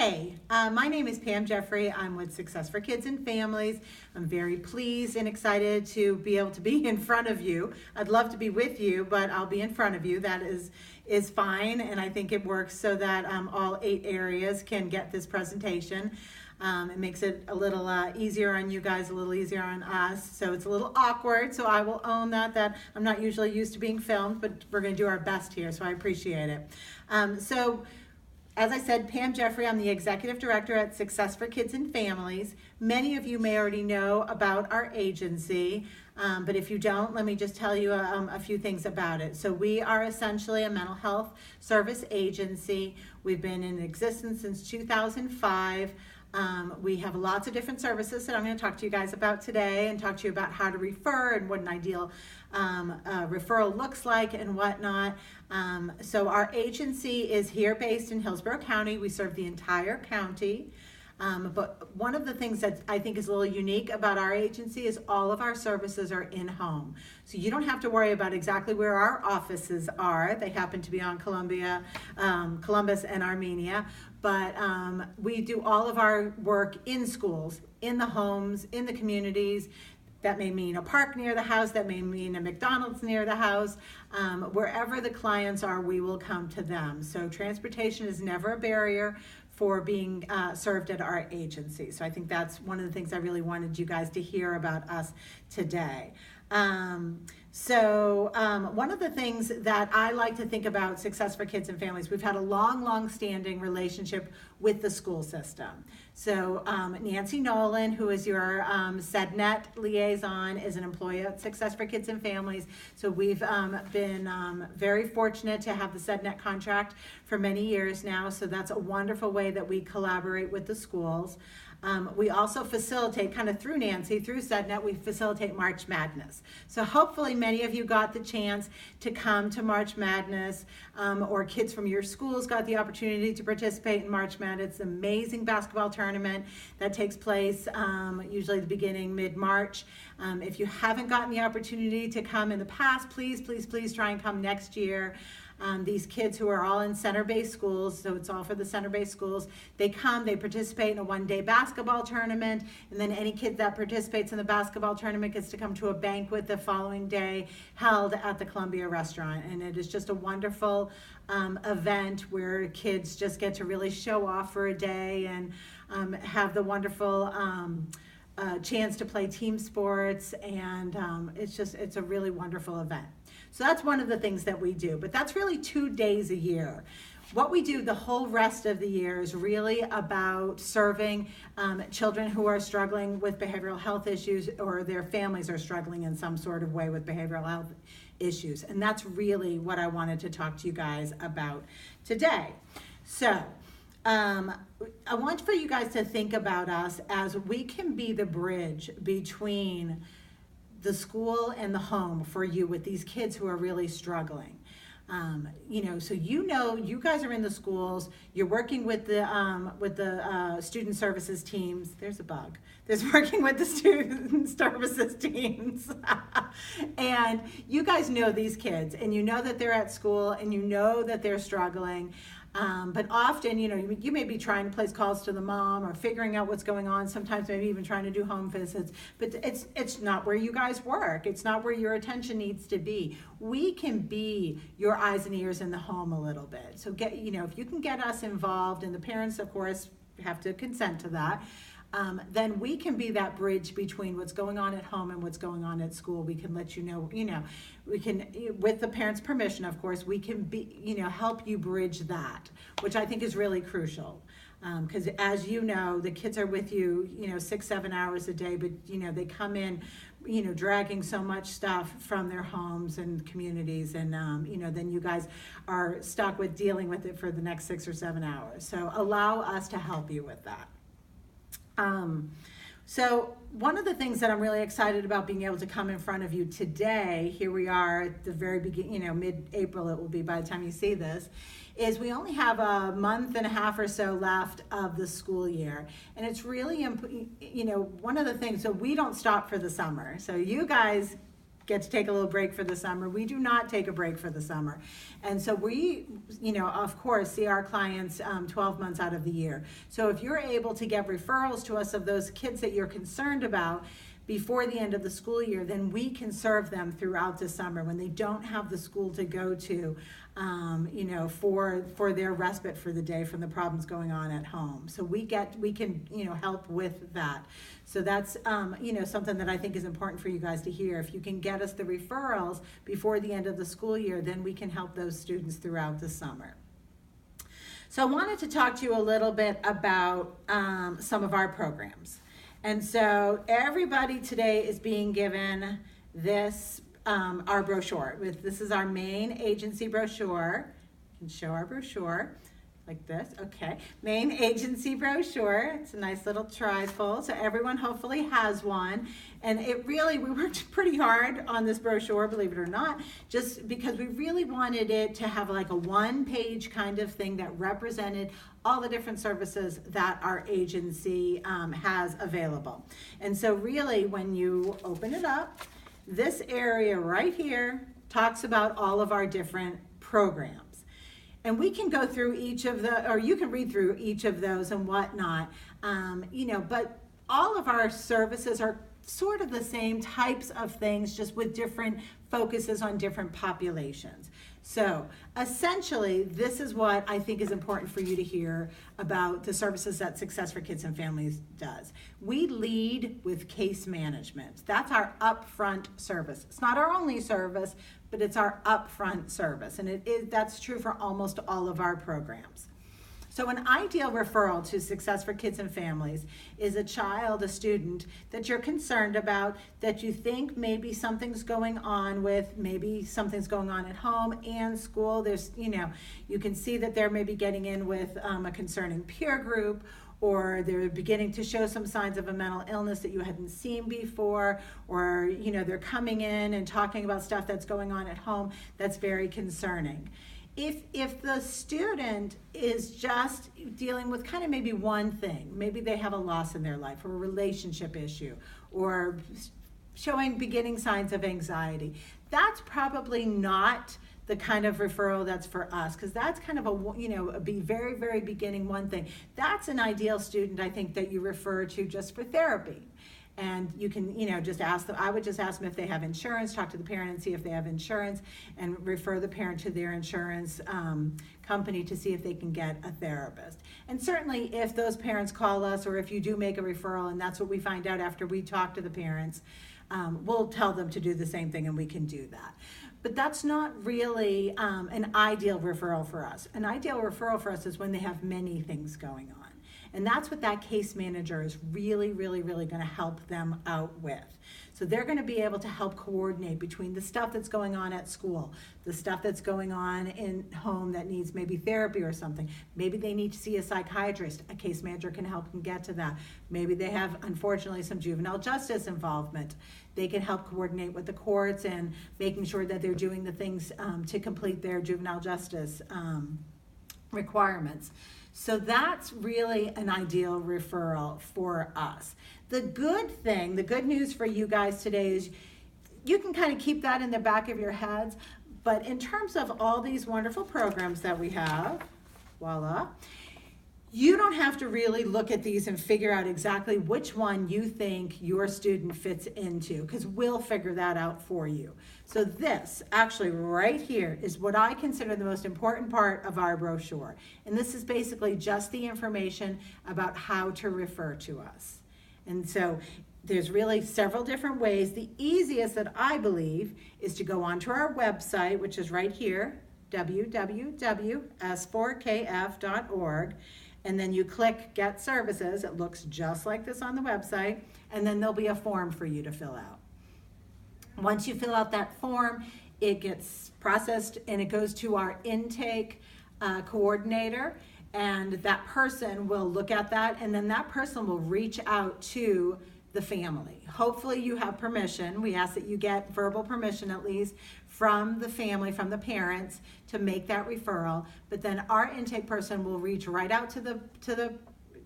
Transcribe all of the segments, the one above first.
Hey, my name is Pam Jeffrey. I'm with Success for Kids and Families. I'm very pleased and excited to be able to be in front of you. I'd love to be with you, but I'll be in front of you. That is fine, and I think it works so that all 8 areas can get this presentation. It makes it a little easier on you guys, a little easier on us. So it's a little awkward, so I will own that I'm not usually used to being filmed, but we're going to do our best here, so I appreciate it. As I said, Pam Jeffrey, I'm the Executive Director at Success for Kids and Families. Many of you may already know about our agency, but if you don't, let me just tell you a few things about it. So we are essentially a mental health service agency. We've been in existence since 2005. We have lots of different services that I'm going to talk to you guys about today and talk to you about how to refer and what an ideal referral looks like and whatnot. So our agency is here based in Hillsborough County. We serve the entire county. But one of the things that I think is a little unique about our agency is all of our services are in-home. So you don't have to worry about exactly where our offices are. They happen to be on Columbus and Armenia. But we do all of our work in schools, in the homes, in the communities. That may mean a park near the house. That may mean a McDonald's near the house. Wherever the clients are, we will come to them. So transportation is never a barrier for being served at our agency. So I think that's one of the things I really wanted you guys to hear about us today. One of the things that I like to think about Success for Kids and Families, we've had a long standing relationship with the school system. So Nancy Nolan, who is your SEDNet liaison, is an employee at Success for Kids and Families. So we've been very fortunate to have the SEDNet contract for many years now. So that's a wonderful way that we collaborate with the schools. We also facilitate, kind of through Nancy, through SEDNet, we facilitate March Madness. So hopefully many of you got the chance to come to March Madness, or kids from your schools got the opportunity to participate in March Madness. It's an amazing basketball tournament that takes place usually the beginning, mid-March. If you haven't gotten the opportunity to come in the past, please try and come next year. These kids who are all in center-based schools, so it's all for the center-based schools, they come, they participate in a one-day basketball tournament, and then any kid that participates in the basketball tournament gets to come to a banquet the following day held at the Columbia restaurant. And it is just a wonderful event where kids just get to really show off for a day and have the wonderful chance to play team sports, and it's a really wonderful event. So that's one of the things that we do, but that's really 2 days a year. What we do the whole rest of the year is really about serving children who are struggling with behavioral health issues, or their families are struggling in some sort of way with behavioral health issues. And that's really what I wanted to talk to you guys about today. So I want for you guys to think about us as we can be the bridge between the school and the home for you with these kids who are really struggling. So you guys are in the schools, you're working with the student services teams. There's a bug. There's working with the student services teams. And you guys know these kids, and you know that they're at school, and you know that they're struggling. But often, you may be trying to place calls to the mom or figuring out what's going on, sometimes maybe even trying to do home visits, but it's not where you guys work. It's not where your attention needs to be. We can be your eyes and ears in the home a little bit. So if you can get us involved, and the parents, of course, have to consent to that, then we can be that bridge between what's going on at home and what's going on at school. We can let you know, we can, with the parents' permission, of course, we can help you bridge that, which I think is really crucial. Because as you know, the kids are with you, 6-7 hours a day, but they come in, dragging so much stuff from their homes and communities, and then you guys are stuck with dealing with it for the next 6 or 7 hours. So allow us to help you with that. So one of the things that I'm really excited about being able to come in front of you today, here we are at the very beginning, mid-April it will be by the time you see this, is we only have a month and a half or so left of the school year. And it's really, one of the things, so we don't stop for the summer. So you guys get to take a little break for the summer. We do not take a break for the summer. And so we, of course, see our clients 12 months out of the year. So if you're able to get referrals to us of those kids that you're concerned about before the end of the school year, then we can serve them throughout the summer when they don't have the school to go to, for their respite for the day from the problems going on at home. So we can help with that. So that's something that I think is important for you guys to hear. If you can get us the referrals before the end of the school year, then we can help those students throughout the summer. So I wanted to talk to you a little bit about some of our programs. And so everybody today is being given this, our brochure. This is our main agency brochure. You can show our brochure like this. Okay, main agency brochure. It's a nice little trifold, so everyone hopefully has one. And we worked pretty hard on this brochure, believe it or not, just because we really wanted it to have like a one-page kind of thing that represented all the different services that our agency has available. And so really, when you open it up, this area right here talks about all of our different programs. And we can go through each of or you can read through each of those and whatnot, but all of our services are sort of the same types of things, just with different focuses on different populations. So essentially, this is what I think is important for you to hear about the services that Success for Kids and Families does. We lead with case management. That's our upfront service. It's not our only service, but it's our upfront service. And that's true for almost all of our programs. So an ideal referral to Success for Kids and Families is a student that you're concerned about, that you think maybe something's going on with, maybe something's going on at home and school. There's, you can see that they're maybe getting in with a concerning peer group, or they're beginning to show some signs of a mental illness that you hadn't seen before, or they're coming in and talking about stuff that's going on at home that's very concerning. If the student is just dealing with kind of maybe one thing, maybe they have a loss in their life or a relationship issue or showing beginning signs of anxiety, that's probably not the kind of referral that's for us, because that's kind of a very, very beginning one thing. That's an ideal student, I think, that you refer to just for therapy. And you can, just ask them. I would just ask them if they have insurance, talk to the parent and see if they have insurance, and refer the parent to their insurance company to see if they can get a therapist. And certainly if those parents call us, or if you do make a referral and that's what we find out after we talk to the parents, we'll tell them to do the same thing, and we can do that. But that's not really an ideal referral for us. An ideal referral for us is when they have many things going on. And that's what that case manager is really, really, really going to help them out with. So they're going to be able to help coordinate between the stuff that's going on at school, the stuff that's going on in home that needs maybe therapy or something. Maybe they need to see a psychiatrist. A case manager can help them get to that. Maybe they have, unfortunately, some juvenile justice involvement. They can help coordinate with the courts and making sure that they're doing the things to complete their juvenile justice requirements. So that's really an ideal referral for us. The good news for you guys today is you can kind of keep that in the back of your heads, but in terms of all these wonderful programs that we have, voila, you don't have to really look at these and figure out exactly which one you think your student fits into, because we'll figure that out for you. So this, actually right here, is what I consider the most important part of our brochure. And this is basically just the information about how to refer to us. And so there's really several different ways. The easiest that I believe is to go onto our website, which is right here, www.s4kf.org. And then you click Get Services. It looks just like this on the website. And then there'll be a form for you to fill out. Once you fill out that form, it gets processed and it goes to our intake coordinator. And that person will look at that, and then that person will reach out to the family. Hopefully you have permission. We ask that you get verbal permission at least from the family, from the parents, to make that referral. But then our intake person will reach right out to the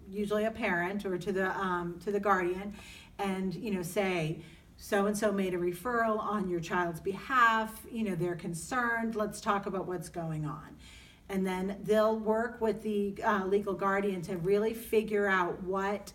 usually a parent or to the guardian, and say, so-and-so made a referral on your child's behalf, they're concerned, let's talk about what's going on. And then they'll work with the legal guardian to really figure out what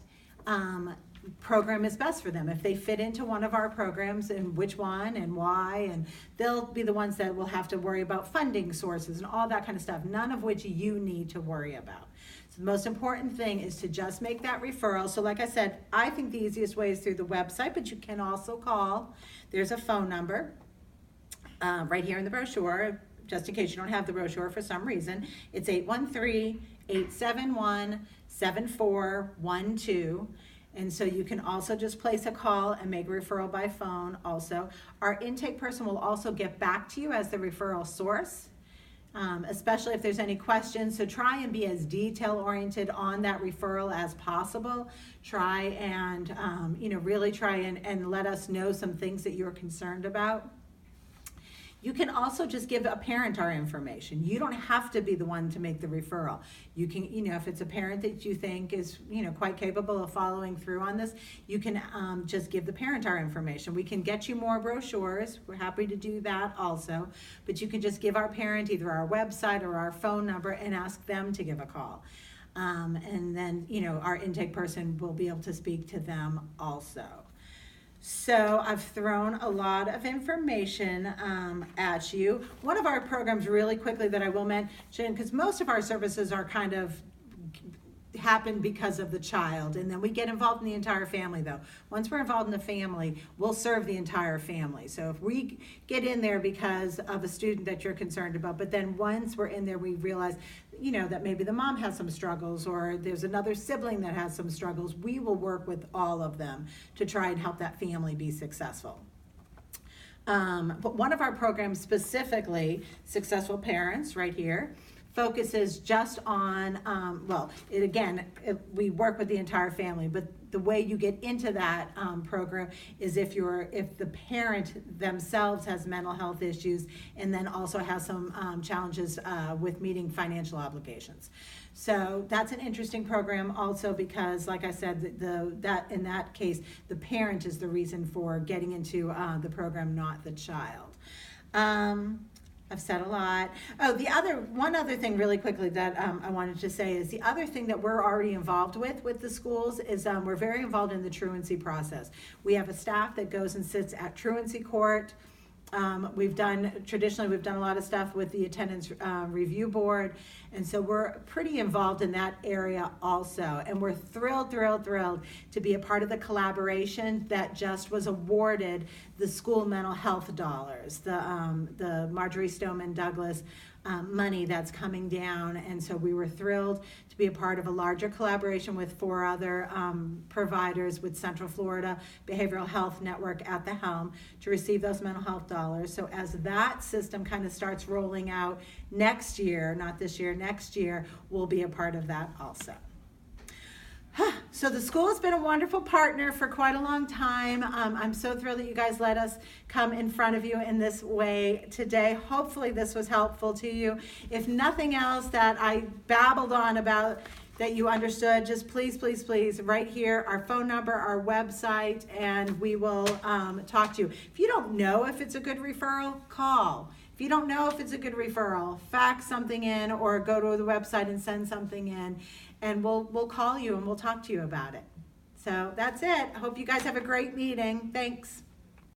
program is best for them. If they fit into one of our programs, and which one and why, and they'll be the ones that will have to worry about funding sources and all that kind of stuff, none of which you need to worry about. So the most important thing is to just make that referral. So like I said, I think the easiest way is through the website, but you can also call. There's a phone number right here in the brochure, just in case you don't have the brochure for some reason. It's 813-871-7412. And so you can also just place a call and make a referral by phone also. Our intake person will also get back to you as the referral source, especially if there's any questions. So try and be as detail-oriented on that referral as possible. Try and, really try and let us know some things that you're concerned about. You can also just give a parent our information. You don't have to be the one to make the referral. You can, if it's a parent that you think is, quite capable of following through on this, you can just give the parent our information. We can get you more brochures. We're happy to do that also. But you can just give our parent either our website or our phone number and ask them to give a call. And then, our intake person will be able to speak to them also. So I've thrown a lot of information at you. One of our programs really quickly that I will mention, because most of our services are kind of happen because of the child, and then we get involved in the entire family though. Once we're involved in the family, we'll serve the entire family. So if we get in there because of a student that you're concerned about, but then once we're in there we realize that maybe the mom has some struggles or there's another sibling that has some struggles, we will work with all of them to try and help that family be successful. But one of our programs specifically, Successful Parents, right here, focuses just on, we work with the entire family, but the way you get into that program is if the parent themselves has mental health issues and then also has some challenges with meeting financial obligations. So that's an interesting program also because, like I said, that in that case, the parent is the reason for getting into the program, not the child. I've said a lot. Oh, one other thing really quickly that I wanted to say is the other thing that we're already involved with the schools is we're very involved in the truancy process. We have a staff that goes and sits at truancy court. Traditionally we've done a lot of stuff with the attendance review board, and so we're pretty involved in that area also. And we're thrilled to be a part of the collaboration that just was awarded the school mental health dollars, the Marjorie Stoneman Douglas money that's coming down. And so we were thrilled to be a part of a larger collaboration with 4 other providers with Central Florida Behavioral Health Network at the helm to receive those mental health dollars. So as that system kind of starts rolling out next year, not this year, next year, we'll be a part of that also. So the school has been a wonderful partner for quite a long time. I'm so thrilled that you guys let us come in front of you in this way today. Hopefully this was helpful to you. If nothing else that I babbled on about that you understood, just please right here, our phone number, our website, and we will talk to you. If you don't know if it's a good referral, call. If you don't know if it's a good referral, fax something in or go to the website and send something in, and we'll call you and we'll talk to you about it. So that's it. I hope you guys have a great meeting. Thanks.